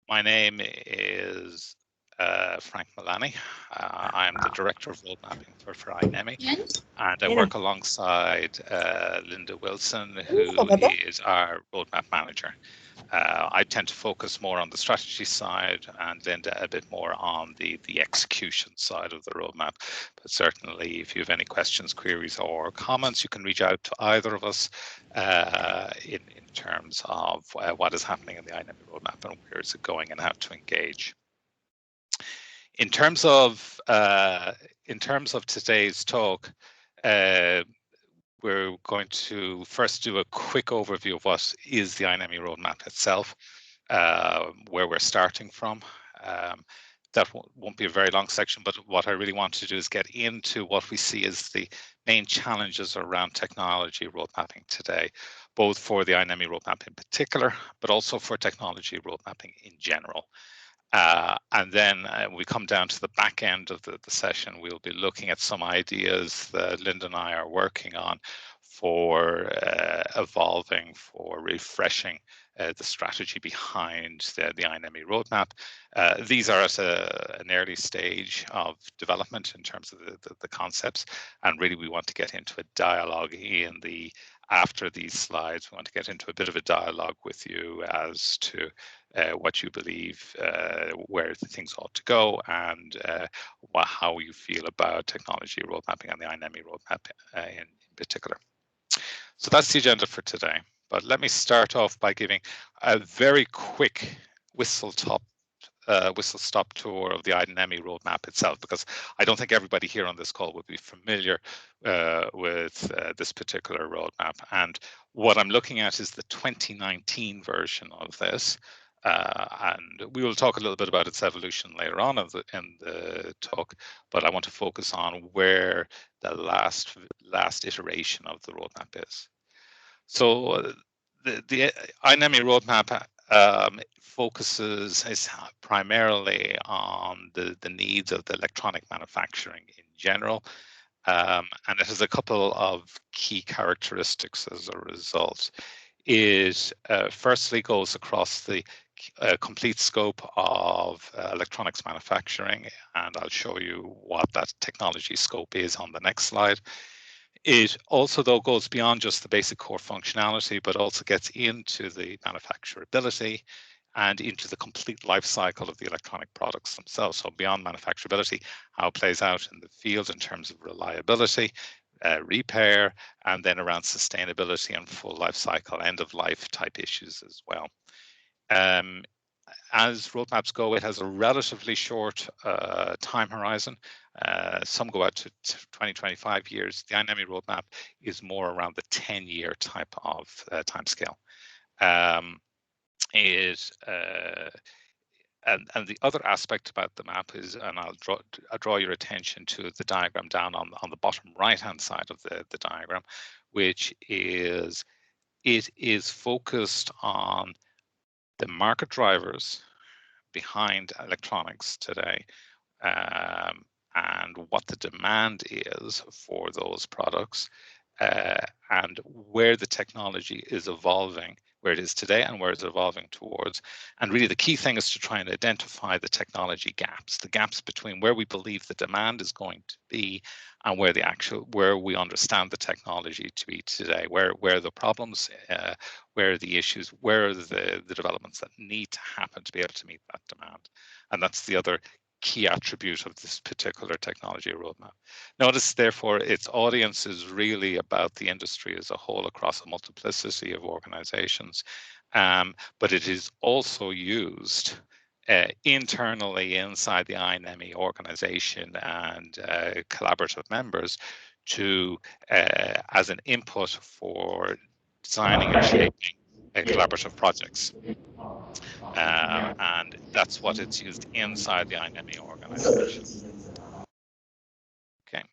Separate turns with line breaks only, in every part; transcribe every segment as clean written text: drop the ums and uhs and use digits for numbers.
My name is Frank Mullaney. I am the Director of Road Mapping for iNEMI, and I work alongside Linda Wilson, who is our Roadmap Manager. I tend to focus more on the strategy side and Linda a bit more on the execution side of the roadmap. But certainly, if you have any questions, queries, or comments, you can reach out to either of us in terms of what is happening in the iNEMI roadmap and where is it going and how to engage. In terms of today's talk, we're going to first do a quick overview of what is the iNEMI roadmap itself, where we're starting from. That won't be a very long section, but what I really want to do is get into what we see as the main challenges around technology road mapping today, both for the iNEMI roadmap in particular, but also for technology road mapping in general. And then we come down to the back end of the session. We'll be looking at some ideas that Linda and I are working on for evolving, for refreshing the strategy behind the iNEMI roadmap. These are at an early stage of development in terms of the concepts, and really we want to get into a dialogue after these slides. We want to get into a bit of a dialogue with you as to what you believe, where things ought to go, and how you feel about technology road mapping and the iNEMI roadmap in particular. So that's the agenda for today. But let me start off by giving a very quick whistle-stop tour of the iNEMI roadmap itself, because I don't think everybody here on this call would be familiar with this particular roadmap. And what I'm looking at is the 2019 version of this. And we will talk a little bit about its evolution later on in the talk, but I want to focus on where the last iteration of the roadmap is. So the iNEMI roadmap focuses primarily on the needs of the electronic manufacturing in general, and it has a couple of key characteristics as a result. It firstly goes across the complete scope of electronics manufacturing, and I'll show you what that technology scope is on the next slide. It also, though, goes beyond just the basic core functionality, but also gets into the manufacturability and into the complete life cycle of the electronic products themselves. So beyond manufacturability, how it plays out in the field in terms of reliability, repair, and then around sustainability and full life cycle, end of life type issues as well. As roadmaps go, it has a relatively short time horizon. Some go out to 20-25 years. The iNEMI roadmap is more around the 10-year type of timescale. And the other aspect about the map is, and I'll draw your attention to the diagram down on the bottom right-hand side of the diagram, which is it is focused on the market drivers behind electronics today, and what the demand is for those products, and where the technology is evolving, where it is today and where it's evolving towards. And really the key thing is to try and identify the technology gaps, the gaps between where we believe the demand is going to be and where we understand the technology to be today, where are the problems, where are the issues, where are the developments that need to happen to be able to meet that demand. And that's the other key attribute of this particular technology roadmap. Notice, therefore, its audience is really about the industry as a whole across a multiplicity of organizations, but it is also used internally inside the iNEMI organization and collaborative members as an input for designing and shaping collaborative projects. And that's what it's used inside the iNEMI organization. Okay.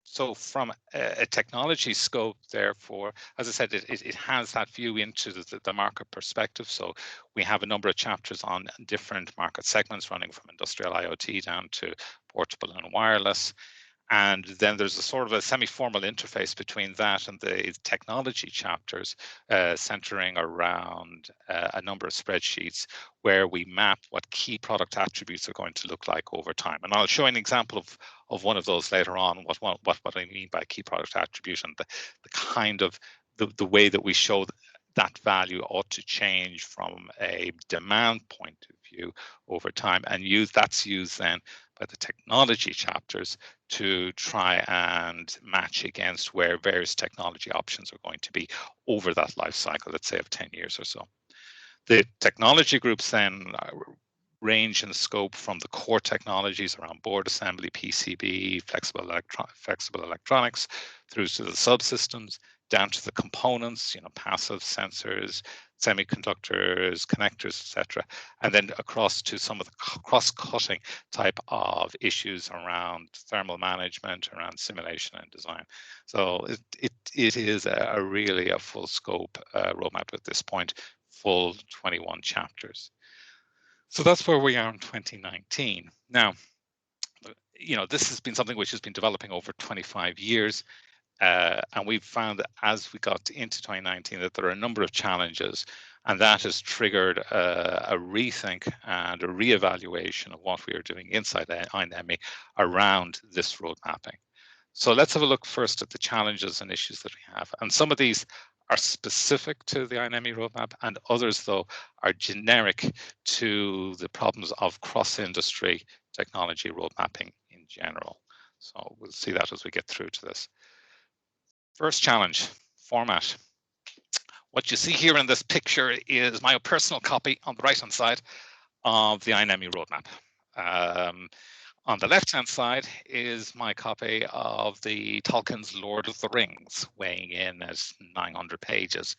So from a technology scope, therefore, as I said, it has that view into the market perspective. So we have a number of chapters on different market segments running from industrial IoT down to portable and wireless. And then there's a sort of a semi-formal interface between that and the technology chapters, centering around a number of spreadsheets where we map what key product attributes are going to look like over time. And I'll show an example of one of those later on, what I mean by key product attribute, and the kind of the way that we show that value ought to change from a demand point of view over time, and that's used then by the technology chapters to try and match against where various technology options are going to be over that life cycle, let's say of 10 years or so. The technology groups then range in scope from the core technologies around board assembly, PCB, flexible electronics, through to the subsystems, down to the components, passive sensors, semiconductors, connectors, etc., and then across to some of the cross-cutting type of issues around thermal management, around simulation and design. So it is really a full scope roadmap at this point, full 21 chapters. So that's where we are in 2019. Now, this has been something which has been developing over 25 years. And we've found that as we got into 2019 that there are a number of challenges, and that has triggered a rethink and a reevaluation of what we are doing inside iNEMI around this road mapping. So let's have a look first at the challenges and issues that we have. And some of these are specific to the iNEMI roadmap, and others, though, are generic to the problems of cross-industry technology road mapping in general. So we'll see that as we get through to this. First challenge, format. What you see here in this picture is my personal copy on the right-hand side of the iNEMI roadmap. On the left-hand side is my copy of the Tolkien's Lord of the Rings, weighing in as 900 pages.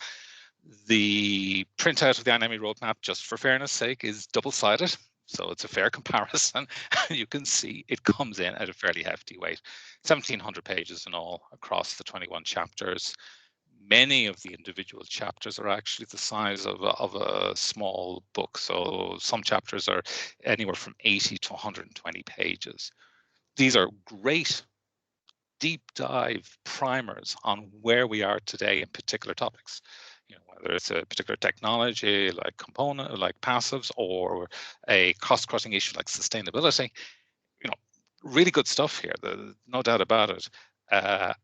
The printout of the iNEMI roadmap, just for fairness sake, is double-sided, so it's a fair comparison. You can see it comes in at a fairly hefty weight, 1,700 pages in all across the 21 chapters. Many of the individual chapters are actually the size of a small book. So some chapters are anywhere from 80 to 120 pages. These are great deep dive primers on where we are today in particular topics. Whether it's a particular technology like component, like passives, or a cost-cutting issue like sustainability. Really good stuff here. No doubt about it.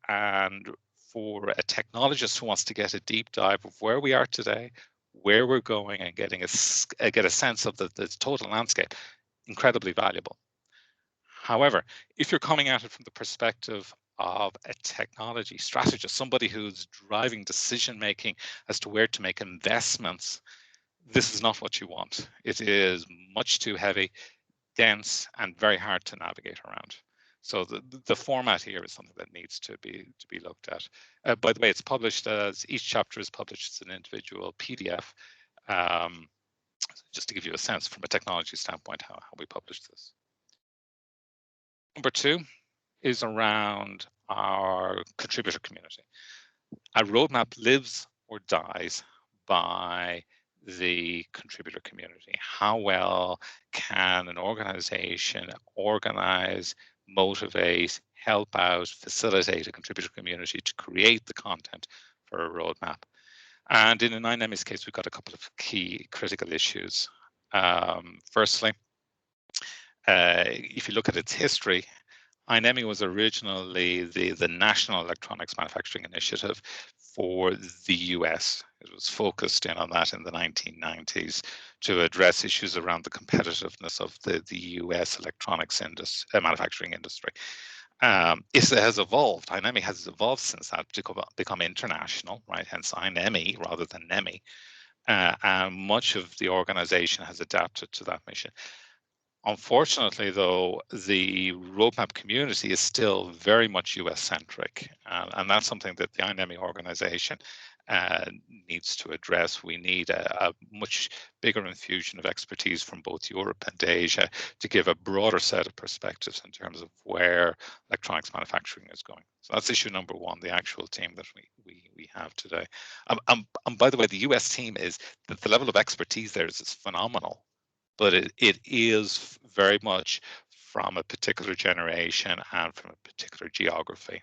And for a technologist who wants to get a deep dive of where we are today, where we're going, and get a sense of the total landscape, incredibly valuable. However, if you're coming at it from the perspective of a technology strategist, somebody who's driving decision making as to where to make investments, this is not what you want. It is much too heavy, dense, and very hard to navigate around. So the format here is something that needs to be looked at. By the way, it's published as each chapter is published as an individual PDF. Just to give you a sense from a technology standpoint how we publish this. Number two is around our contributor community. Our roadmap lives or dies by the contributor community. How well can an organization organize, motivate, help out, facilitate a contributor community to create the content for a roadmap? And in iNEMI's case, we've got a couple of key critical issues. Firstly, if you look at its history, iNEMI was originally the National Electronics Manufacturing Initiative for the US. It was focused in on that in the 1990s to address issues around the competitiveness of the US electronics manufacturing industry. It has evolved. iNEMI has evolved since that to become international, right? Hence iNEMI rather than NEMI. And much of the organization has adapted to that mission. Unfortunately, though, the roadmap community is still very much US-centric, and that's something that the iNEMI organization needs to address. We need a much bigger infusion of expertise from both Europe and Asia to give a broader set of perspectives in terms of where electronics manufacturing is going. So that's issue number one, the actual team that we have today. And by the way, the US team is that the level of expertise there is phenomenal. But it is very much from a particular generation and from a particular geography.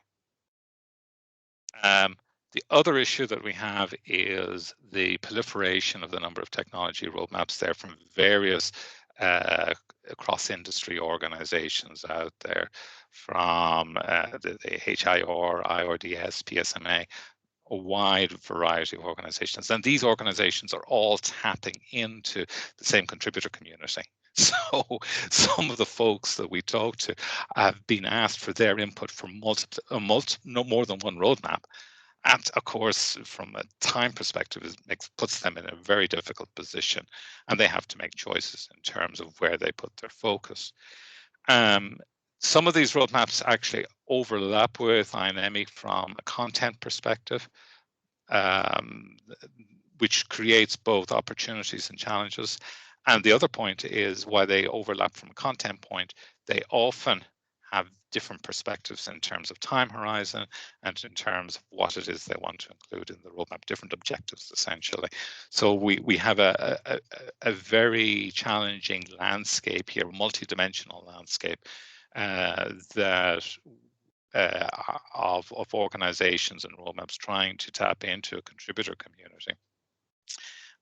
The other issue that we have is the proliferation of the number of technology roadmaps there from various cross-industry organizations out there, from the HIR, IRDS, PSMA, a wide variety of organizations. And these organizations are all tapping into the same contributor community. So some of the folks that we talk to have been asked for their input for no more than one roadmap. And of course, from a time perspective, it puts them in a very difficult position, and they have to make choices in terms of where they put their focus. Some of these roadmaps actually overlap with iNEMI from a content perspective, um, which creates both opportunities and challenges. And the other point is, why they overlap from a content point, they often have different perspectives in terms of time horizon and in terms of what it is they want to include in the roadmap, different objectives, essentially. So we have a very challenging landscape here, multi-dimensional landscape, that of organizations and roadmaps trying to tap into a contributor community.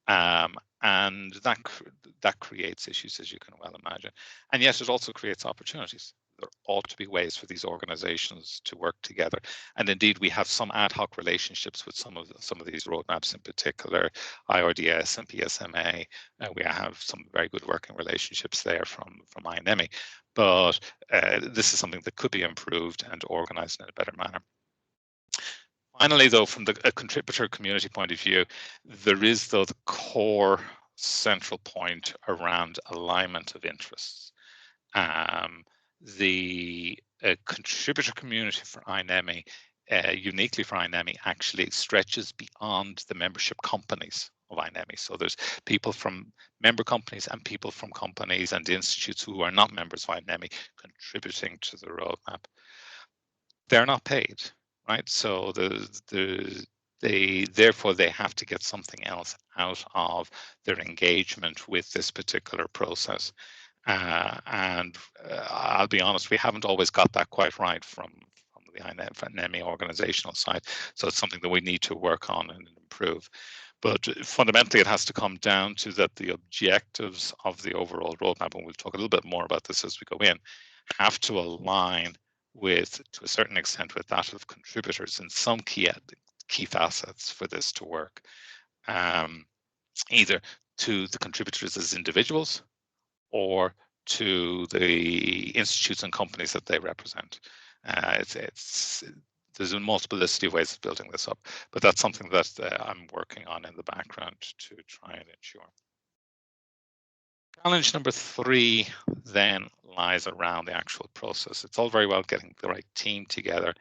And that creates issues, as you can well imagine. And yet it also creates opportunities. There ought to be ways for these organizations to work together. And indeed, we have some ad hoc relationships with some of these roadmaps, in particular IRDS and PSMA. We have some very good working relationships there from iNEMI. But this is something that could be improved and organized in a better manner. Finally, though, from a contributor community point of view, there is, though, the core central point around alignment of interests. The contributor community for iNEMI, uniquely for iNEMI, actually stretches beyond the membership companies of iNEMI. So there's people from member companies and people from companies and institutes who are not members of iNEMI contributing to the roadmap. They're not paid, right? So therefore they have to get something else out of their engagement with this particular process. And I'll be honest, we haven't always got that quite right from the iNEMI organizational side. So it's something that we need to work on and improve. But fundamentally, it has to come down to that the objectives of the overall roadmap, and we'll talk a little bit more about this as we go in, have to align with, to a certain extent, with that of contributors in some key facets for this to work. Either to the contributors as individuals or to the institutes and companies that they represent. There's a multiplicity of ways of building this up, but that's something that I'm working on in the background to try and ensure. Challenge number 3 then lies around the actual process. It's all very well getting the right team together,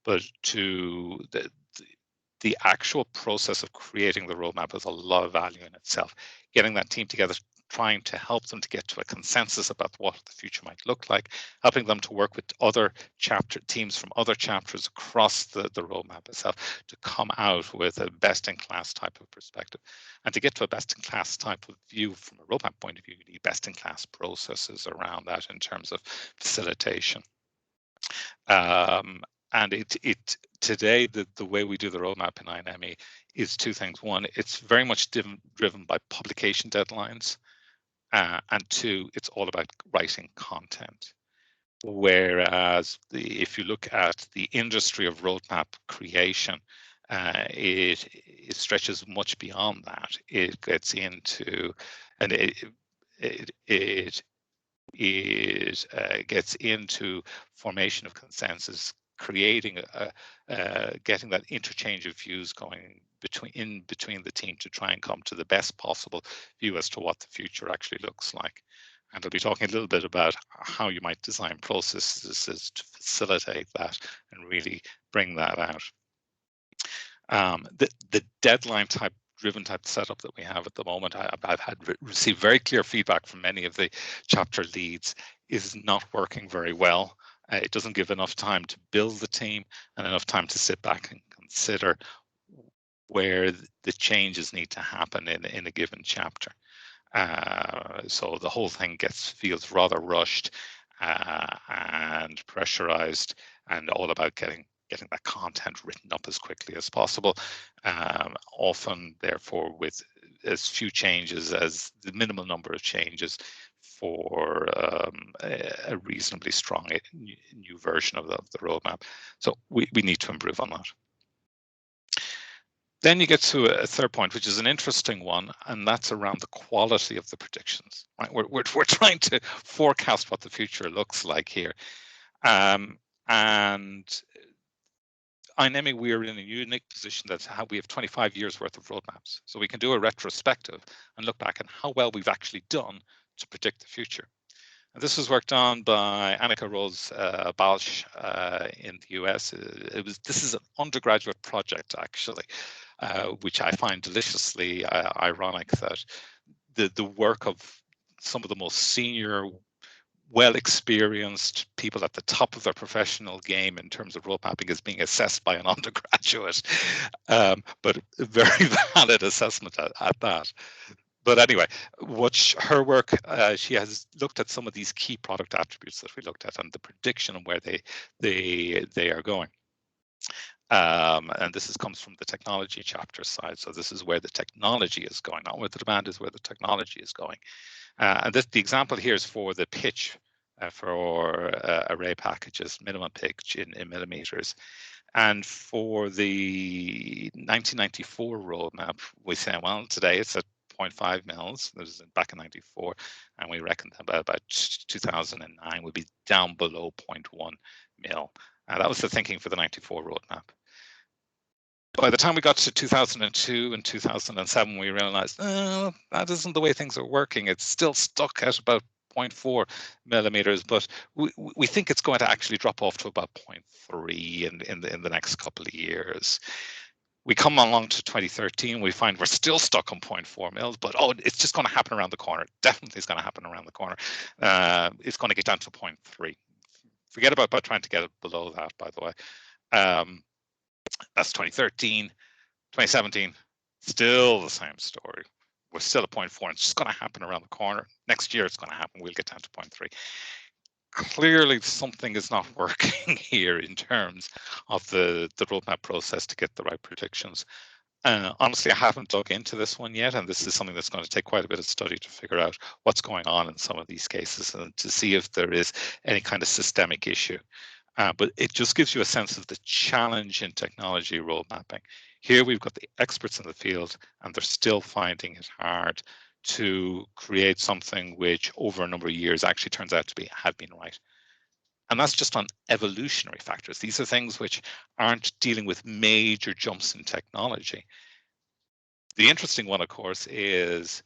but to the actual process of creating the roadmap has a lot of value in itself. Getting that team together, trying to help them to get to a consensus about what the future might look like, helping them to work with other teams from other chapters across the roadmap itself to come out with a best-in-class type of perspective. And to get to a best-in-class type of view from a roadmap point of view, you need best-in-class processes around that in terms of facilitation. And today, the way we do the roadmap in iNEMI is 2 things. One, it's very much driven by publication deadlines. And 2, it's all about writing content. Whereas if you look at the industry of roadmap creation, it stretches much beyond that. It gets into, and it gets into formation of consensus, creating getting that interchange of views going between the team to try and come to the best possible view as to what the future actually looks like. And I'll be talking a little bit about how you might design processes to facilitate that and really bring that out. The deadline driven type setup that we have at the moment, I've had received very clear feedback from many of the chapter leads, is not working very well. It doesn't give enough time to build the team and enough time to sit back and consider where the changes need to happen in a given chapter. So the whole thing feels rather rushed, and pressurized, and all about getting that content written up as quickly as possible, often therefore with as few changes as the minimal number of changes for a reasonably strong new version of the roadmap. So we need to improve on that. Then you get to a third point, which is an interesting one, and that's around the quality of the predictions. Right? We're trying to forecast what the future looks like here. And iNEMI, we're in a unique position that we have 25 years worth of roadmaps. So we can do a retrospective and look back on how well we've actually done to predict the future. And this was worked on by Annika Rose Balch in the US. This is an undergraduate project, actually, which I find deliciously ironic that the work of some of the most senior, well-experienced people at the top of their professional game in terms of road mapping is being assessed by an undergraduate, but a very valid assessment at that. But anyway, her work, she has looked at some of these key product attributes that we looked at and the prediction of where they are going. And this comes from the technology chapter side. So this is where the technology is going, not where the demand is, where the technology is going. And the example here is for the pitch for array packages, minimum pitch in millimeters. And for the 1994 roadmap, we say, well, today it's at 0.5 mils. This is back in 94, and we reckon that about 2009 would be down below 0.1 mil. That was the thinking for the 94 roadmap. By the time we got to 2002 and 2007, we realized that isn't the way things are working. It's still stuck at about 0.4 millimeters, but we think it's going to actually drop off to about 0.3 in the next couple of years. We come along to 2013, we find we're still stuck on 0.4 mils, but it's just going to happen around the corner. Definitely, it's going to happen around the corner. It's going to get down to 0.3. Forget about trying to get it below that, by the way. That's 2013, 2017, still the same story. We're still at 0.4, and it's just going to happen around the corner. Next year, it's going to happen. We'll get down to 0.3. Clearly, something is not working here in terms of the roadmap process to get the right predictions. Honestly, I haven't dug into this one yet, and this is something that's going to take quite a bit of study to figure out what's going on in some of these cases and to see if there is any kind of systemic issue. But it just gives you a sense of the challenge in technology road mapping. Here we've got the experts in the field, and they're still finding it hard to create something which over a number of years actually turns out to have been right. And that's just on evolutionary factors. These are things which aren't dealing with major jumps in technology. The interesting one, of course, is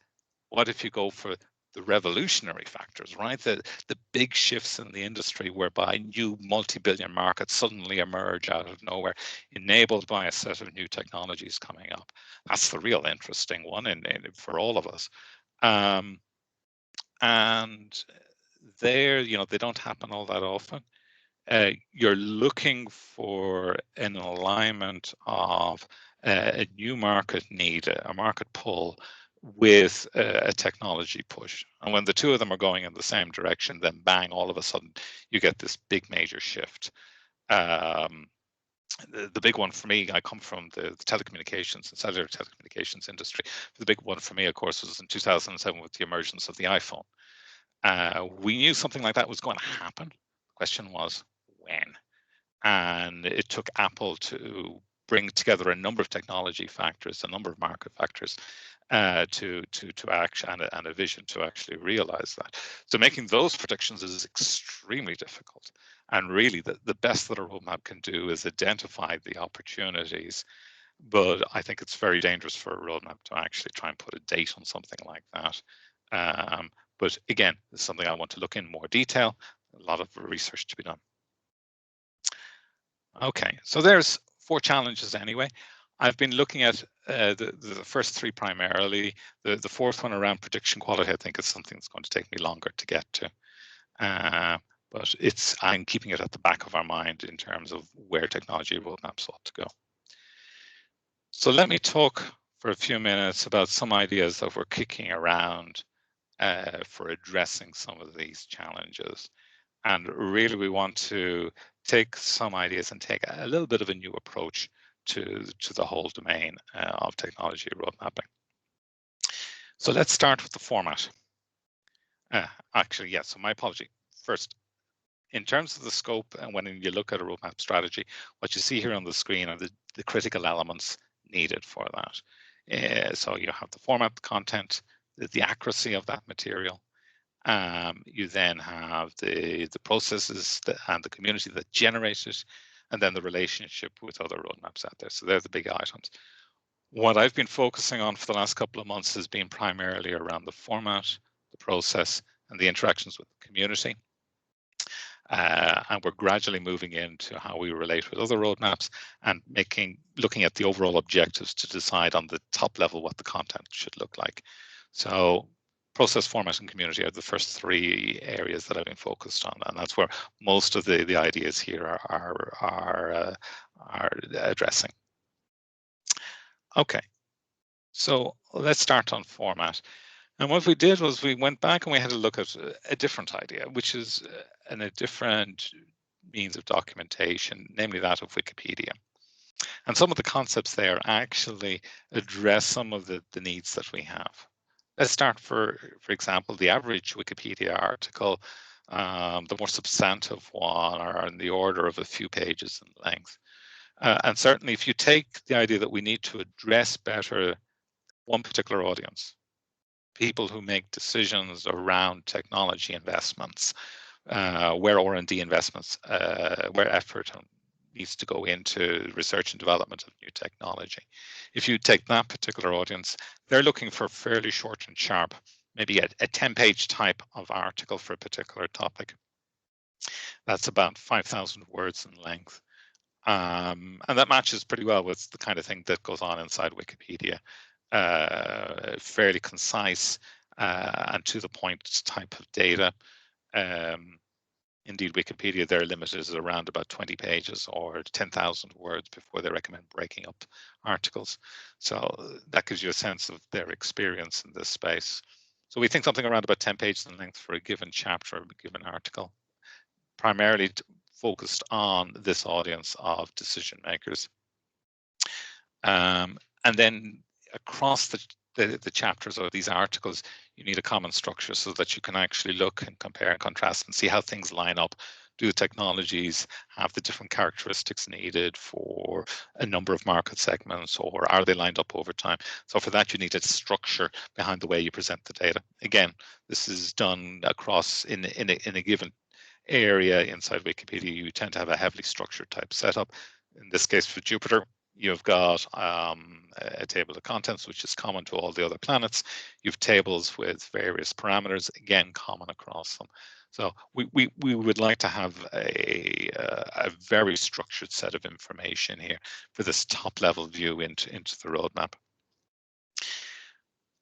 what if you go for the revolutionary factors, right? The big shifts in the industry whereby new multi-billion markets suddenly emerge out of nowhere, enabled by a set of new technologies coming up. That's the real interesting one for all of us. And they don't happen all that often. You're looking for an alignment of a new market need, a market pull, with a technology push. And when the two of them are going in the same direction, then bang, all of a sudden you get this big major shift. The big one for me, I come from the telecommunications and cellular telecommunications industry. The big one for me, of course, was in 2007 with the emergence of the iPhone. We knew something like that was going to happen. The question was when. And it took Apple to bring together a number of technology factors, a number of market factors, to action and a vision to actually realize that. So making those predictions is extremely difficult. And really, the best that a roadmap can do is identify the opportunities. But I think it's very dangerous for a roadmap to actually try and put a date on something like that. But again, it's something I want to look in more detail. A lot of research to be done. Okay, so there's 4 challenges anyway. I've been looking at the first 3 primarily. The 4th one around prediction quality, I think, is something that's going to take me longer to get to. But I'm keeping it at the back of our mind in terms of where technology roadmaps ought to go. So let me talk for a few minutes about some ideas that we're kicking around for addressing some of these challenges. And really, we want to take some ideas and take a little bit of a new approach to the whole domain of technology road mapping. So let's start with the format. Actually, yes, so my apology. First, in terms of the scope, and when you look at a roadmap strategy, what you see here on the screen are the critical elements needed for that. So you have the format, the content, the accuracy of that material. You then have the processes and the community that generate it, and then the relationship with other roadmaps out there. So they're the big items. What I've been focusing on for the last couple of months has been primarily around the format, the process, and the interactions with the community. And we're gradually moving into how we relate with other roadmaps and looking at the overall objectives to decide on the top level what the content should look like. So process, format, and community are the first three areas that I've been focused on, and that's where most of the ideas here are addressing. Okay, so let's start on format. And what we did was we went back and we had a look at a different idea, which is a different means of documentation, namely that of Wikipedia. And some of the concepts there actually address some of the needs that we have. Let's start, for example, the average Wikipedia article, the more substantive one, are in the order of a few pages in length. And certainly if you take the idea that we need to address better one particular audience, people who make decisions around technology investments, where R&D investments, where effort needs to go into research and development of new technology. If you take that particular audience, they're looking for fairly short and sharp, maybe a 10-page type of article for a particular topic. That's about 5,000 words in length. And that matches pretty well with the kind of thing that goes on inside Wikipedia. Fairly concise and to the point type of data. Indeed, Wikipedia, their limit is around about 20 pages or 10,000 words before they recommend breaking up articles. So that gives you a sense of their experience in this space. So we think something around about 10 pages in length for a given chapter, a given article, primarily focused on this audience of decision makers. And then across the chapters or these articles, you need a common structure so that you can actually look and compare and contrast and see how things line up. Do the technologies have the different characteristics needed for a number of market segments, or are they lined up over time? So for that, you need a structure behind the way you present the data. Again, this is done across in a given area inside Wikipedia. You tend to have a heavily structured type setup. In this case, for Jupiter, you've got a table of contents, which is common to all the other planets. You've tables with various parameters, again, common across them. So we would like to have a very structured set of information here for this top level view into the roadmap.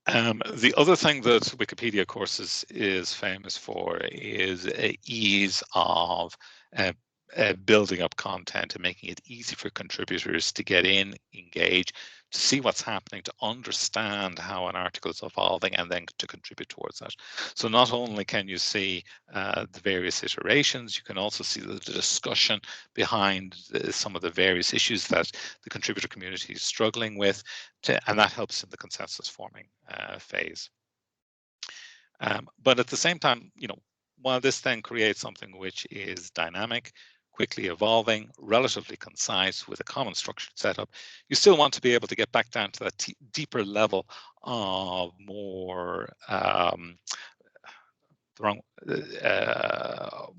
The other thing that Wikipedia, of course, is famous for is ease of building up content and making it easy for contributors to get in, engage, to see what's happening, to understand how an article is evolving, and then to contribute towards that. So not only can you see the various iterations, you can also see the discussion behind some of the various issues that the contributor community is struggling with, and that helps in the consensus forming phase. But at the same time, while this then creates something which is dynamic, quickly evolving, relatively concise, with a common structured setup, you still want to be able to get back down to that deeper level of more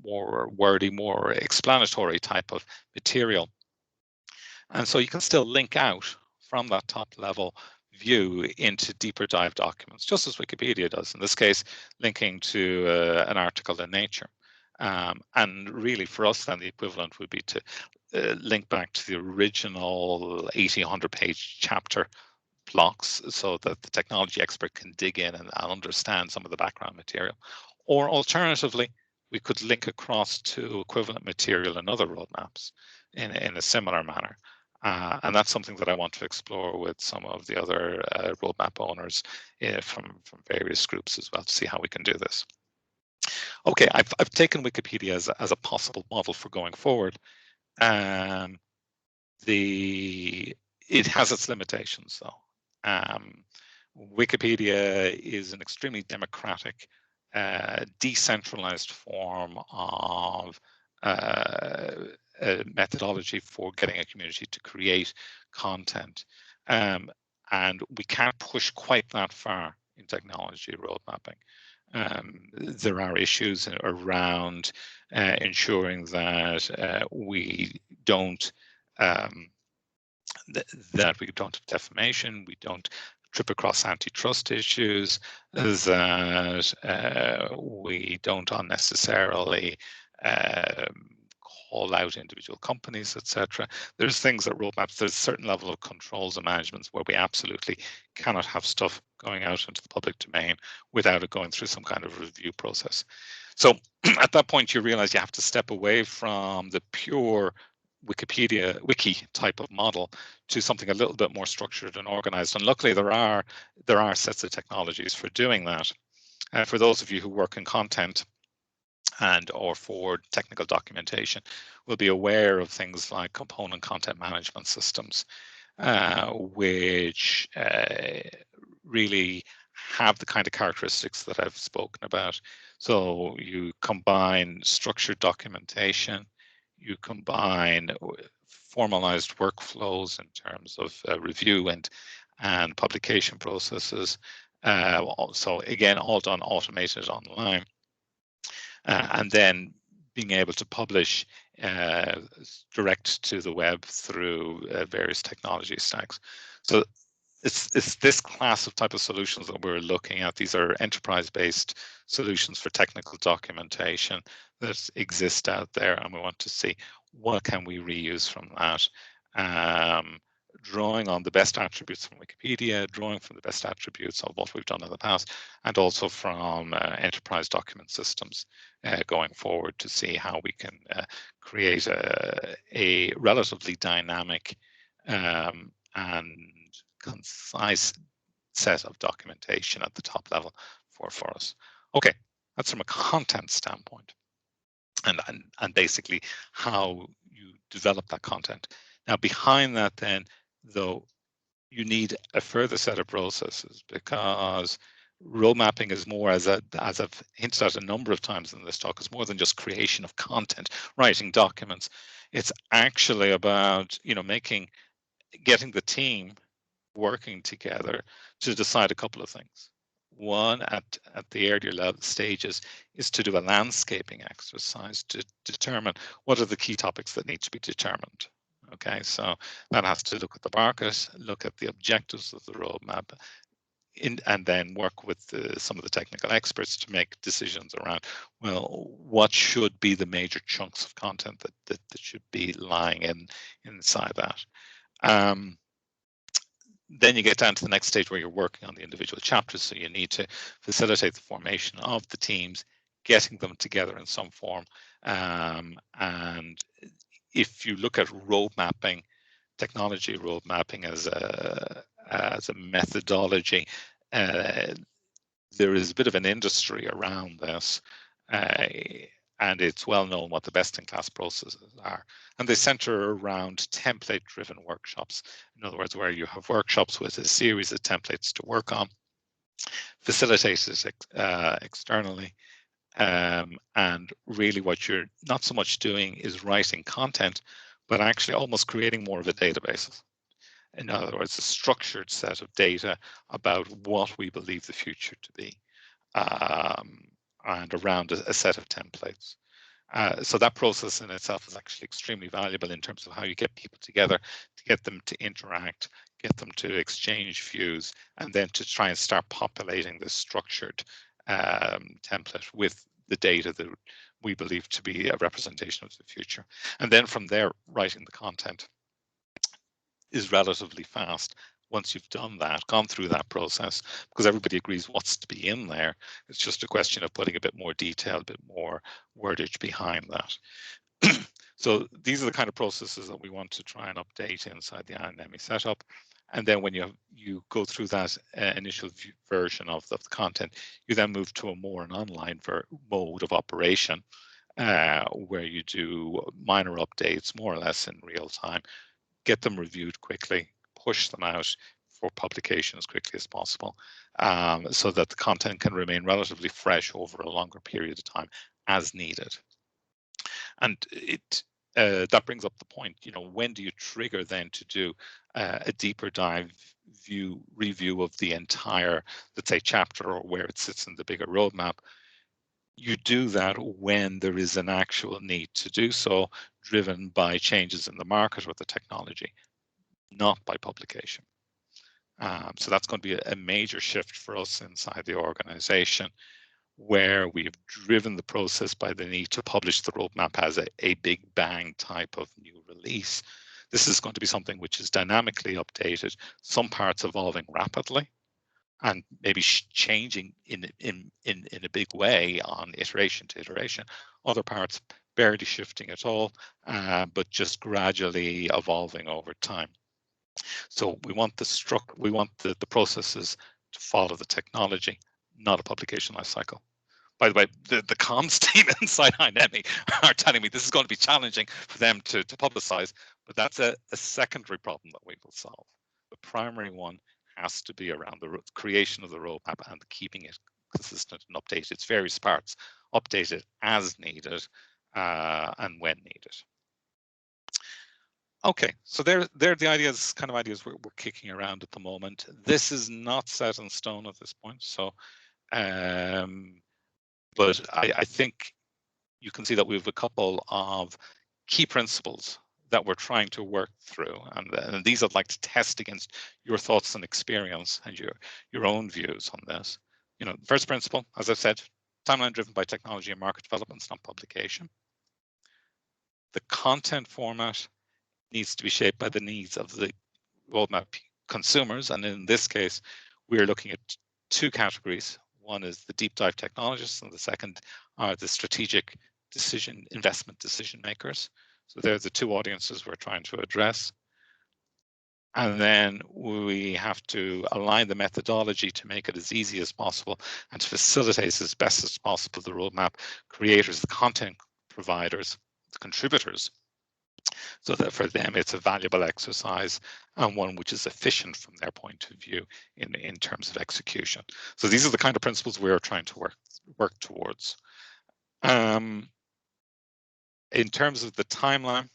more wordy, more explanatory type of material. And so you can still link out from that top level view into deeper dive documents, just as Wikipedia does, in this case, linking to an article in Nature. And really for us then the equivalent would be to link back to the original 80, 100-page chapter blocks so that the technology expert can dig in and understand some of the background material. Or alternatively, we could link across to equivalent material in other roadmaps in a similar manner. And that's something that I want to explore with some of the other roadmap owners from various groups as well, to see how we can do this. Okay, I've taken Wikipedia as a possible model for going forward. It has its limitations, though. Wikipedia is an extremely democratic, decentralized form of a methodology for getting a community to create content. And we can't push quite that far in technology road mapping. There are issues around ensuring that we don't that we don't have defamation, we don't trip across antitrust issues, that we don't unnecessarily call out individual companies, etc. There's things that roadmaps, there's a certain level of controls and management where we absolutely cannot have stuff going out into the public domain without it going through some kind of review process. So at that point, you realize you have to step away from the pure Wikipedia wiki type of model to something a little bit more structured and organized. And luckily, there are sets of technologies for doing that. For those of you who work in content and or for technical documentation, will be aware of things like component content management systems, which really have the kind of characteristics that I've spoken about. So you combine structured documentation, you combine formalized workflows in terms of review and publication processes. So again, all done automated online. And then being able to publish direct to the web through various technology stacks. So it's this class of type of solutions that we're looking at. These are enterprise-based solutions for technical documentation that exist out there, and we want to see what can we reuse from that. Drawing on the best attributes from Wikipedia, drawing from the best attributes of what we've done in the past, and also from enterprise document systems going forward to see how we can create a relatively dynamic and concise set of documentation at the top level for us. Okay, that's from a content standpoint, and basically how you develop that content. Now, behind that, then, though, you need a further set of processes, because road mapping is more, as I've hinted at a number of times in this talk, is more than just creation of content, writing documents. It's actually about getting the team working together to decide a couple of things. One, at the earlier level stages, is to do a landscaping exercise to determine what are the key topics that need to be determined. Okay, so that has to look at the market, look at the objectives of the roadmap, and then work with some of the technical experts to make decisions around, well, what should be the major chunks of content that should be lying inside that. Then you get down to the next stage where you're working on the individual chapters. So you need to facilitate the formation of the teams, getting them together in some form. And if you look at road mapping, technology road mapping as a methodology, there is a bit of an industry around this. And it's well known what the best-in-class processes are. And they center around template-driven workshops. In other words, where you have workshops with a series of templates to work on, facilitated externally. And really what you're not so much doing is writing content, but actually almost creating more of a database. In other words, a structured set of data about what we believe the future to be. And around a set of templates. So that process in itself is actually extremely valuable in terms of how you get people together, to get them to interact, get them to exchange views, and then to try and start populating this structured template with the data that we believe to be a representation of the future. And then from there, writing the content is relatively fast. Once you've done that, gone through that process, because everybody agrees what's to be in there, it's just a question of putting a bit more detail, a bit more wordage behind that. So these are the kind of processes that we want to try and update inside the iNEMI setup. And then when you go through that initial version of the content, you then move to a more an online mode of operation, where you do minor updates more or less in real time, get them reviewed quickly, push them out for publication as quickly as possible, so that the content can remain relatively fresh over a longer period of time as needed. And that brings up the point, when do you trigger then to do a deeper dive review of the entire, let's say, chapter, or where it sits in the bigger roadmap? You do that when there is an actual need to do so, driven by changes in the market or the technology, not by publication. So that's going to be a major shift for us inside the organization, where we've driven the process by the need to publish the roadmap as a big bang type of new release. This is going to be something which is dynamically updated, some parts evolving rapidly and maybe changing in a big way on iteration to iteration. Other parts barely shifting at all, but just gradually evolving over time. So we want the processes to follow the technology, not a publication life cycle. By the way, the comms team inside iNEMI are telling me this is going to be challenging for them to publicize, but that's a secondary problem that we will solve. The primary one has to be around the creation of the roadmap and keeping it consistent and updated, its various parts updated as needed, and when needed. Okay, so they're the ideas, kind of ideas we're kicking around at the moment. This is not set in stone at this point, so but I think you can see that we have a couple of key principles that we're trying to work through, and these I'd like to test against your thoughts and experience and your own views on this. First principle, as I've said, timeline driven by technology and market developments, not publication. The content format needs to be shaped by the needs of the roadmap consumers, and in this case, we're looking at two categories. One is the deep dive technologists, and the second are the strategic investment decision makers. So they're the two audiences we're trying to address. And then we have to align the methodology to make it as easy as possible and to facilitate as best as possible the roadmap creators, the content providers, the contributors, so that for them it's a valuable exercise and one which is efficient from their point of view in terms of execution. So these are the kind of principles we are trying to work towards. In terms of the timeline,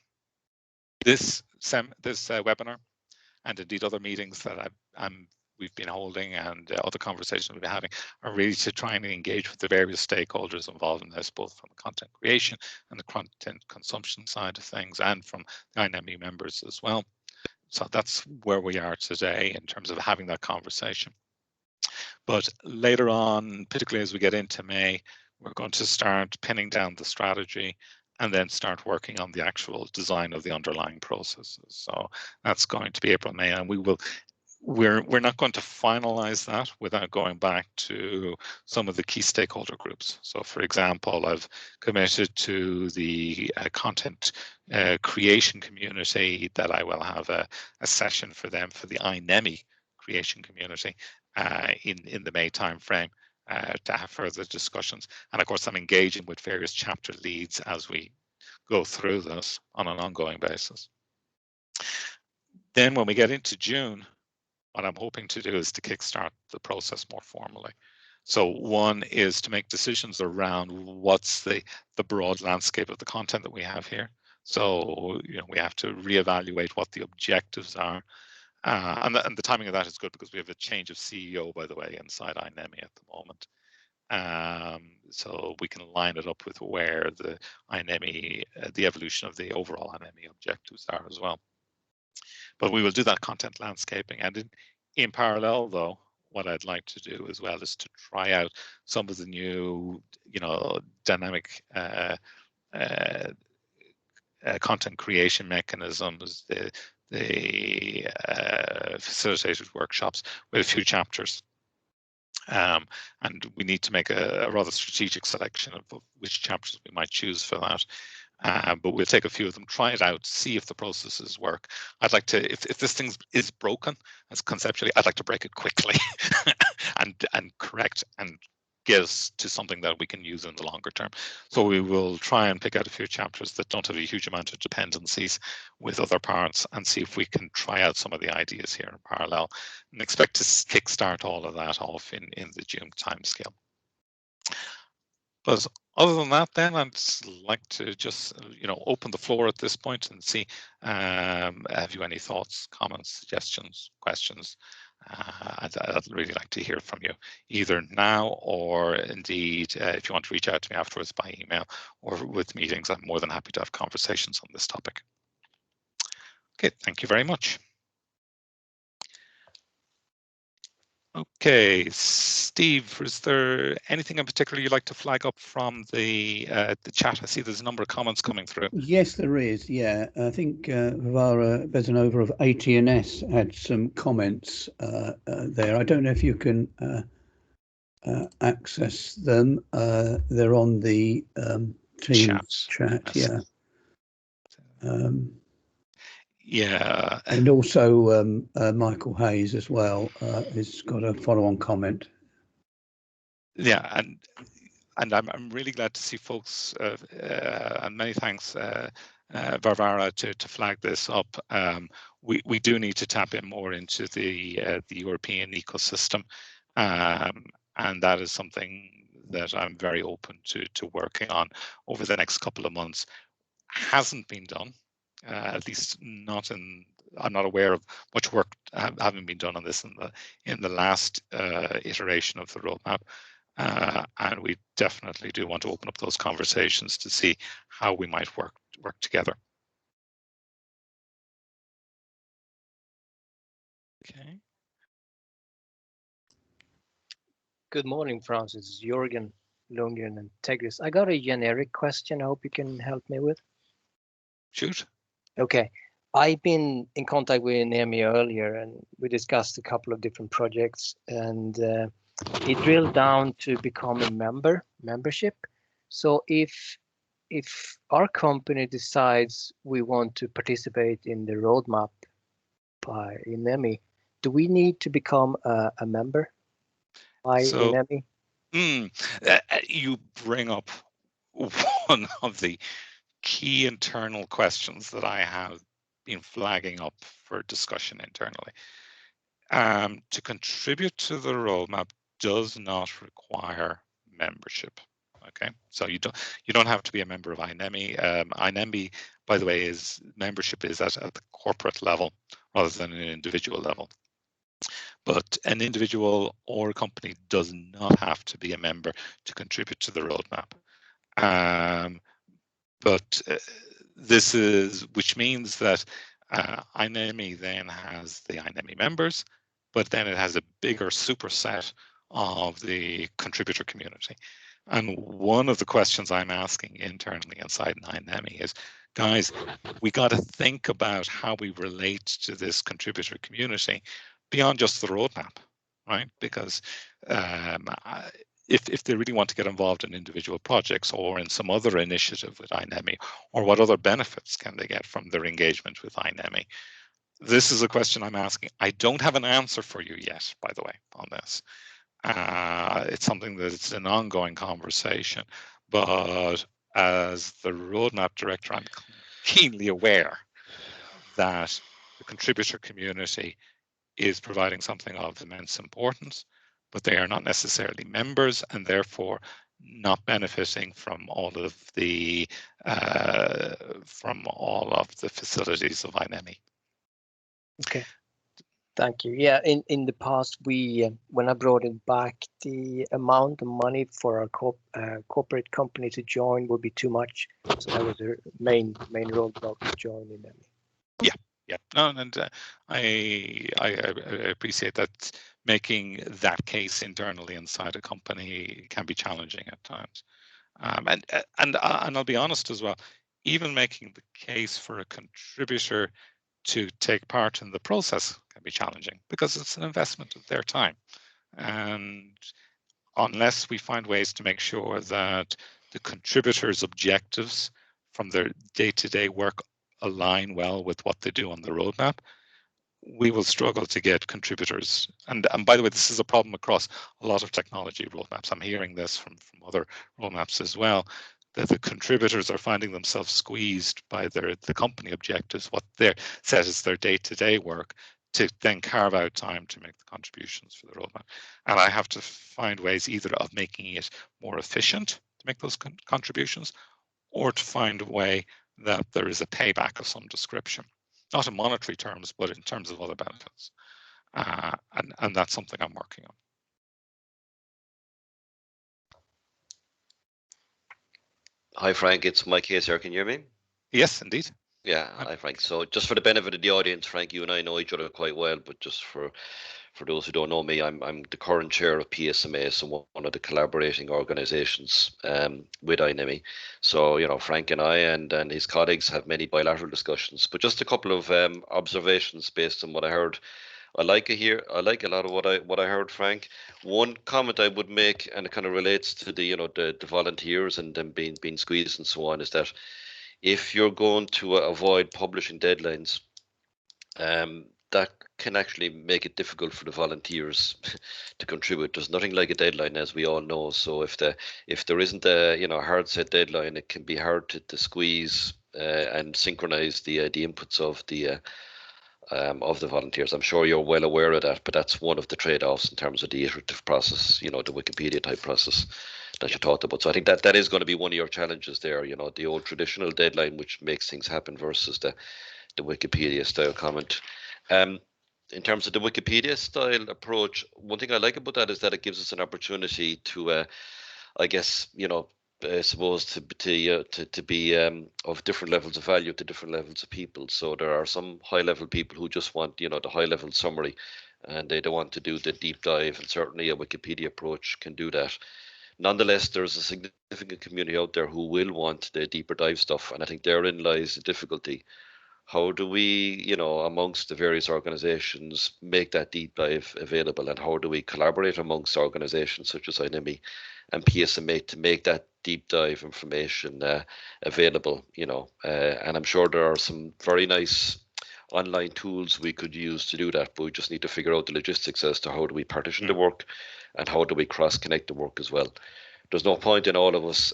this webinar, and indeed other meetings that we've been holding and other conversations we've been having, are really to try and engage with the various stakeholders involved in this, both from the content creation and the content consumption side of things, and from the iNEMI members as well. So that's where we are today in terms of having that conversation. But later on, particularly as we get into May, we're going to start pinning down the strategy and then start working on the actual design of the underlying processes. So that's going to be April, May, and we're not going to finalize that without going back to some of the key stakeholder groups. So for example, I've committed to the content creation community that I will have a session for them for the iNEMI creation community in the May timeframe to have further discussions. And of course, I'm engaging with various chapter leads as we go through this on an ongoing basis. Then when we get into June, what I'm hoping to do is to kickstart the process more formally. So one is to make decisions around what's the broad landscape of the content that we have here. So we have to reevaluate what the objectives are. And the timing of that is good because we have a change of CEO, by the way, inside iNEMI at the moment. So we can line it up with where the iNEMI, the evolution of the overall iNEMI objectives are as well. But we will do that content landscaping, and in parallel, though, what I'd like to do as well is to try out some of the new, dynamic content creation mechanisms, the facilitated workshops with a few chapters. And we need to make a rather strategic selection of which chapters we might choose for that. but we'll take a few of them, try it out, see if the processes work. I'd like to, if this thing is broken as conceptually, I'd like to break it quickly and correct and get us to something that we can use in the longer term. So we will try and pick out a few chapters that don't have a huge amount of dependencies with other parts and see if we can try out some of the ideas here in parallel, and expect to kickstart all of that off in the June timescale. But other than that, then I'd like to just open the floor at this point and see have you any thoughts, comments, suggestions, questions. I'd really like to hear from you either now or indeed if you want to reach out to me afterwards by email or with meetings. I'm more than happy to have conversations on this topic. Okay, thank you very much. Okay, Steve, is there anything in particular you'd like to flag up from the chat? I see there's a number of comments coming through.
Yes, there is. Yeah, I think Varvara Bezanova of AT&S had some comments there. I don't know if you can access them. They're on the Teams chat.
Yes.
Yeah.
Yeah.
And also Michael Hayes as well has got a follow-on comment.
Yeah, and I'm really glad to see folks, and many thanks, Varvara, to flag this up. We do need to tap in more into the European ecosystem, and that is something that I'm very open to working on over the next couple of months. Hasn't been done, at least not in. I'm not aware of much work having been done on this in the last iteration of the roadmap. And we definitely do want to open up those conversations to see how we might work together. Okay.
Good morning, Francis. Jürgen, Lundgren, and Tegris. I got a generic question I hope you can help me with.
Shoot.
Okay. I've been in contact with iNEMI earlier, and we discussed a couple of different projects, and it drilled down to become a membership. So if our company decides we want to participate in the roadmap by iNEMI, do we need to become a member by iNEMI?
You bring up one of the key internal questions that I have been flagging up for discussion internally. To contribute to the roadmap does not require membership. Okay, so you don't have to be a member of iNEMI. iNEMI, by the way, membership is at the corporate level rather than an individual level. But an individual or a company does not have to be a member to contribute to the roadmap. But this is, which means that iNEMI then has the iNEMI members, but then it has a bigger superset of the contributor community. And one of the questions I'm asking internally inside iNEMI is, guys, we got to think about how we relate to this contributor community beyond just the roadmap, right? Because if they really want to get involved in individual projects or in some other initiative with iNEMI, or what other benefits can they get from their engagement with iNEMI? This is a question I'm asking. I don't have an answer for you yet, by the way, on this. It's something that's an ongoing conversation, but as the roadmap director, I'm keenly aware that the contributor community is providing something of immense importance, but they are not necessarily members and therefore not benefiting from all of the facilities of iNEMI.
Okay. Thank you. Yeah, in the past, when I brought it back, the amount of money for our corporate company to join would be too much. So that was the main roadblock to join iNEMI.
Yeah, no, and I appreciate that making that case internally inside a company can be challenging at times, and I'll be honest as well. Even making the case for a contributor to take part in the process can be challenging because it's an investment of their time, and unless we find ways to make sure that the contributors' objectives from their day-to-day work align well with what they do on the roadmap, we will struggle to get contributors. And by the way, this is a problem across a lot of technology roadmaps. I'm hearing this from other roadmaps as well, that the contributors are finding themselves squeezed by the company objectives, what they're set as their day-to-day work, to then carve out time to make the contributions for the roadmap. And I have to find ways either of making it more efficient to make those contributions, or to find a way that there is a payback of some description, not in monetary terms, but in terms of other benefits. And that's something I'm working on.
Hi, Frank. It's Mike Hayes here. Can you hear me?
Yes, indeed.
Yeah, hi, Frank. So just for the benefit of the audience, Frank, you and I know each other quite well, but just for those who don't know me, I'm the current chair of PSMA, so one of the collaborating organizations with iNEMI. So, you know, Frank and I and his colleagues have many bilateral discussions, but just a couple of observations based on what I heard. I like a lot of what I heard, Frank. One comment I would make, and it kind of relates to the volunteers and them being squeezed and so on, is that if you're going to avoid publishing deadlines, that can actually make it difficult for the volunteers to contribute. There's nothing like a deadline, as we all know. So if there isn't a hard set deadline, it can be hard to squeeze and synchronize the inputs of the volunteers. I'm sure you're well aware of that, but that's one of the trade-offs in terms of the iterative process, the Wikipedia type process that you talked about. So I think that is going to be one of your challenges there, the old traditional deadline, which makes things happen, versus the Wikipedia style comment. In terms of the Wikipedia style approach, one thing I like about that is that it gives us an opportunity to, I guess, I suppose to be of different levels of value to different levels of people. So there are some high level people who just want the high level summary, and they don't want to do the deep dive, and certainly a Wikipedia approach can do that. Nonetheless, there's a significant community out there who will want the deeper dive stuff, and I think therein lies the difficulty. How do we, amongst the various organizations, make that deep dive available, and how do we collaborate amongst organizations such as iNEMI and PSMA to make that deep dive information available? And I'm sure there are some very nice online tools we could use to do that, but we just need to figure out the logistics as to how do we partition the work and how do we cross connect the work as well. There's no point in all of us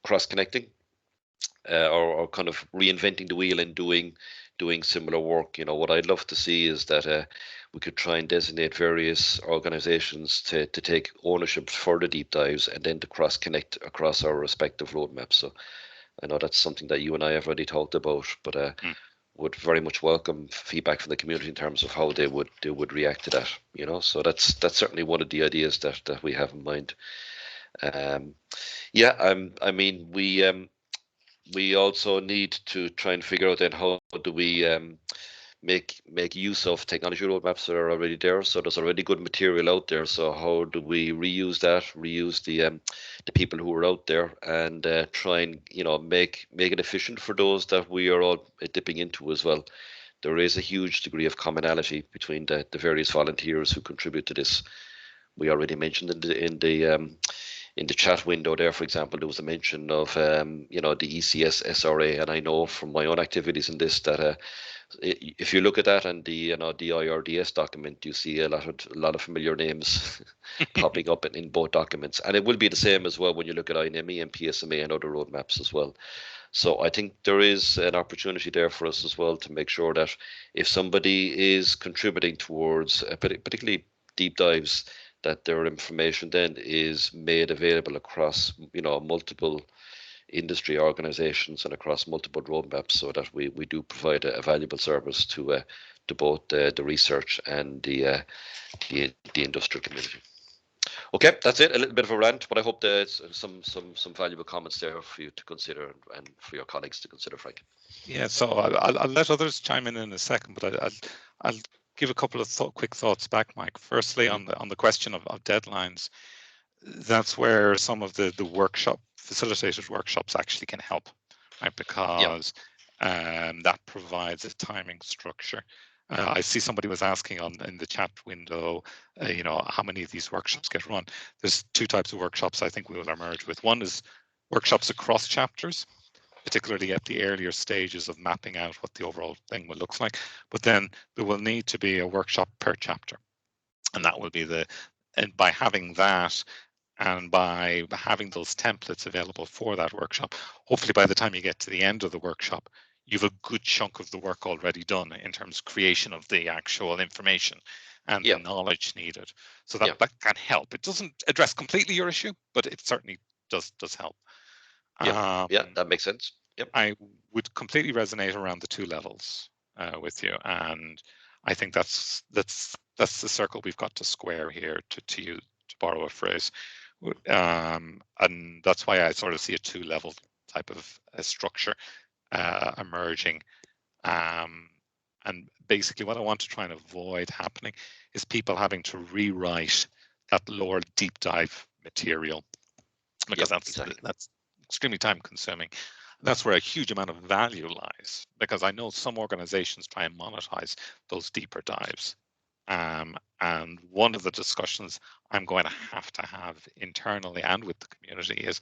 cross connecting or kind of reinventing the wheel and doing similar work. What I'd love to see is that we could try and designate various organizations to take ownership for the deep dives and then to cross connect across our respective roadmaps. So I know that's something that you and I have already talked about, but would very much welcome feedback from the community in terms of how they would react to that. So that's certainly one of the ideas that we have in mind. I mean, we also need to try and figure out then how do we make use of technology roadmaps that are already there. So there's already good material out there. So how do we reuse the people who are out there, and try and make it efficient for those that we are all dipping into as well. There is a huge degree of commonality between the various volunteers who contribute to this. We already mentioned in the chat window there, for example, there was a mention of the ECS SRA, and I know from my own activities in this that if you look at that and the IRDS document, you see a lot of familiar names popping up in both documents, and it will be the same as well when you look at iNEMI and PSMA and other roadmaps as well. So I think there is an opportunity there for us as well to make sure that if somebody is contributing towards particularly deep dives, that their information then is made available across multiple industry organizations and across multiple roadmaps, so that we do provide a valuable service to both the research and the industrial community. Okay, that's it. A little bit of a rant, but I hope there's some valuable comments there for you to consider and for your colleagues to consider, Frank.
Yeah, so I'll let others chime in a second, but I'll give a couple of quick thoughts back, Mike. Firstly, on the question of deadlines, that's where some of the facilitated workshops actually can help, right? Because that provides a timing structure. I see somebody was asking in the chat window, how many of these workshops get run. There's two types of workshops I think we will emerge with. One is workshops across chapters. particularly at the earlier stages of mapping out what the overall thing will look like. But then there will need to be a workshop per chapter, and that will be and by having that, and by having those templates available for that workshop, hopefully by the time you get to the end of the workshop, you've a good chunk of the work already done in terms of creation of the actual information and the knowledge needed. So that can help. It doesn't address completely your issue, but it certainly does help.
Yeah, that makes sense. Yep.
I would completely resonate around the 2 levels with you, and I think that's the circle we've got to square here, to borrow a phrase. And that's why I sort of see a 2-level type of structure emerging. And basically what I want to try and avoid happening is people having to rewrite that lower deep dive material, because that's extremely time consuming. That's where a huge amount of value lies, because I know some organizations try and monetize those deeper dives. And one of the discussions I'm going to have internally and with the community is,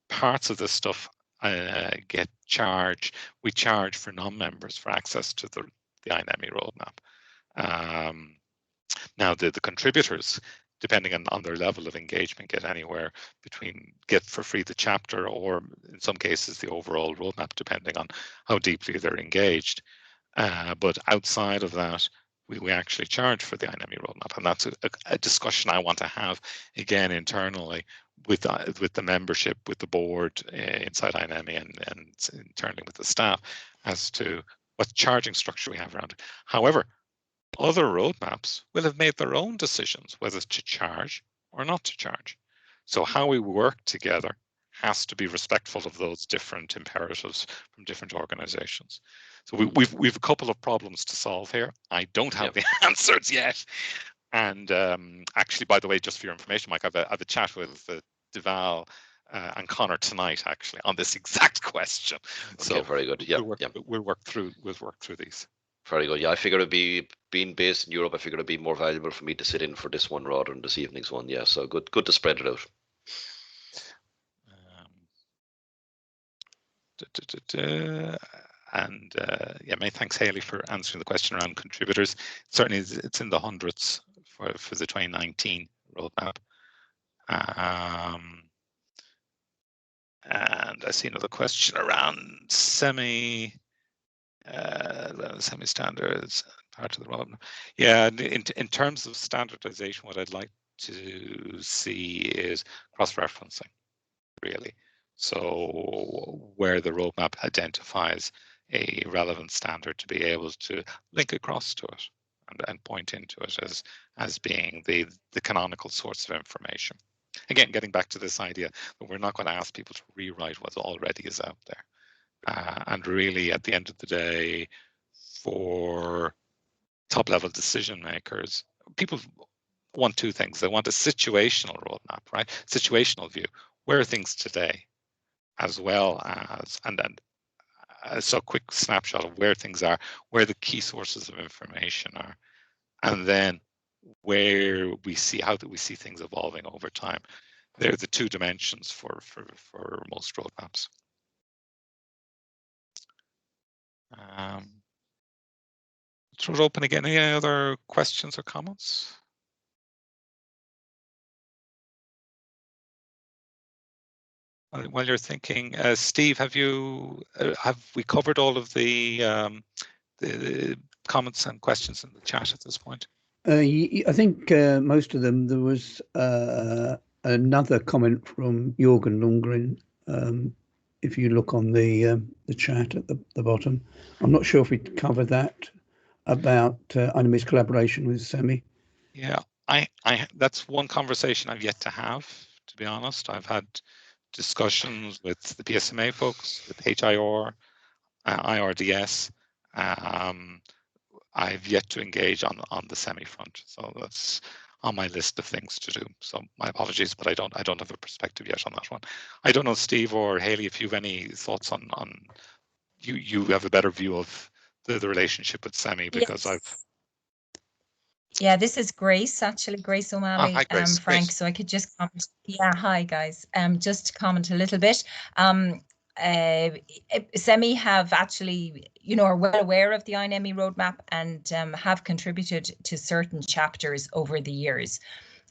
parts of this stuff get charged. We charge for non-members for access to the iNEMI roadmap. Now the contributors, depending on their level of engagement, get anywhere between get for free the chapter, or in some cases the overall roadmap, depending on how deeply they're engaged. But outside of that, we actually charge for the iNEMI roadmap, and that's a discussion I want to have again internally with the membership, with the board inside iNEMI, and internally with the staff, as to what charging structure we have around it. However, other roadmaps will have made their own decisions whether to charge or not to charge. So how we work together has to be respectful of those different imperatives from different organizations. So we've a couple of problems to solve here. I don't have the answers yet. And actually, by the way, just for your information, Mike, I have a chat with Deval and Connor tonight, actually, on this exact question.
Okay,
so
very good.
We'll work through these.
Very good. Yeah, I figured it'd be, being based in Europe, I figured it'd be more valuable for me to sit in for this one rather than this evening's one. Yeah, so good to spread it out.
And many thanks, Haley, for answering the question around contributors. Certainly, it's in the hundreds for the 2019 roadmap. And I see another question around semi-standards, part of the roadmap. Yeah, in terms of standardization, what I'd like to see is cross-referencing, really. So where the roadmap identifies a relevant standard, to be able to link across to it and point into it as being the canonical source of information. Again, getting back to this idea that we're not going to ask people to rewrite what already is out there. And really, at the end of the day, for top-level decision makers, people want 2 things. They want a situational roadmap, right? Situational view. Where are things today? As well as, and then so a quick snapshot of where things are, where the key sources of information are, and then where we see, how do we see things evolving over time. They're the 2 dimensions for most roadmaps. Throw it open again. Any other questions or comments? While you're thinking, Steve, have we covered all of the comments and questions in the chat at this point?
I think most of them. There was another comment from Jürgen Lundgren. If you look on the chat at the bottom, I'm not sure if we covered that about iNEMI's collaboration with SEMI.
Yeah, I that's one conversation I've yet to have, to be honest. I've had discussions with the PSMA folks, with HIR, IRDS. I've yet to engage on the SEMI front, so that's on my list of things to do. So my apologies, but I don't have a perspective yet on that one. I don't know, Steve or Haley, if you have any thoughts on you have a better view of the relationship with SEMI, because
yes. Yeah, this is Grace, actually, Grace O'Malley,
hi, Grace.
Frank.
Great.
So I could just comment. Yeah, hi, guys. Just to comment a little bit. SEMI have actually, are well aware of the iNEMI roadmap and have contributed to certain chapters over the years.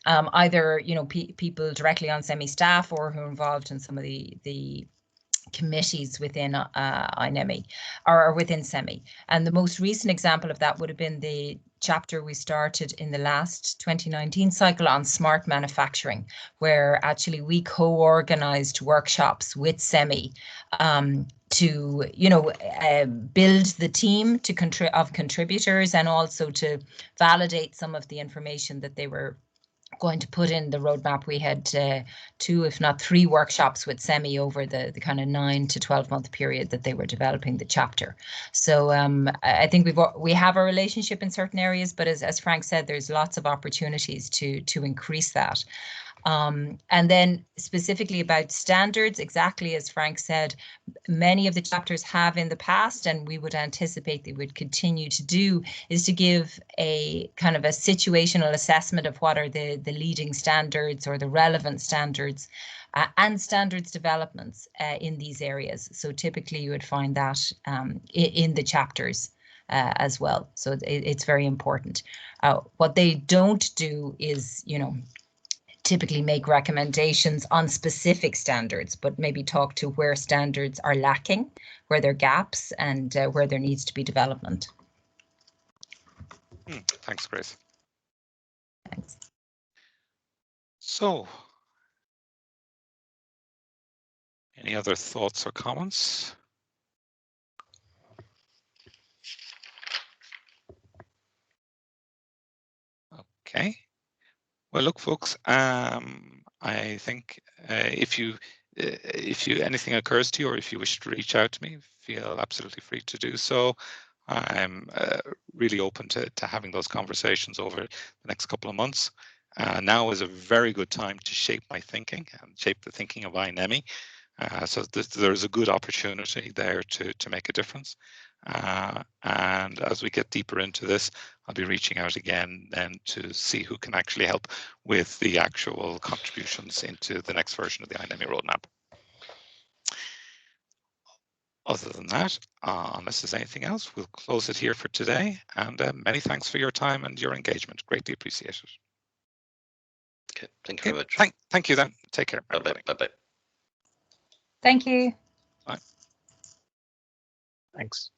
Either, people directly on SEMI staff or who are involved in some of the committees within iNEMI or within SEMI. And the most recent example of that would have been the chapter we started in the last 2019 cycle on smart manufacturing, where actually we co-organized workshops with SEMI to, build the team of contributors and also to validate some of the information that they were going to put in the roadmap. We had 2, if not 3 workshops with SEMI over the kind of 9 to 12 month period that they were developing the chapter. So I think we have a relationship in certain areas, but as Frank said, there's lots of opportunities to increase that. And then specifically about standards, exactly as Frank said, many of the chapters have in the past, and we would anticipate they would continue to do, is to give a kind of a situational assessment of what are the leading standards or the relevant standards and standards developments in these areas. So typically you would find that in the chapters as well. So it's very important. What they don't do is, typically make recommendations on specific standards, but maybe talk to where standards are lacking, where there are gaps, and where there needs to be development.
Thanks, Grace.
Thanks.
So, any other thoughts or comments? Okay. Well, look, folks, I think if anything occurs to you, or if you wish to reach out to me, feel absolutely free to do so. I'm really open to having those conversations over the next couple of months. Now is a very good time to shape my thinking and shape the thinking of iNEMI. So there's a good opportunity there to make a difference. And as we get deeper into this, I'll be reaching out again then to see who can actually help with the actual contributions into the next version of the iNEMI roadmap. Other than that, unless there's anything else, we'll close it here for today. And many thanks for your time and your engagement. Greatly appreciated.
Okay, thank you very much.
Thank you then. Take care.
Bye-bye. Bye-bye.
Thank you.
Bye.
Thanks.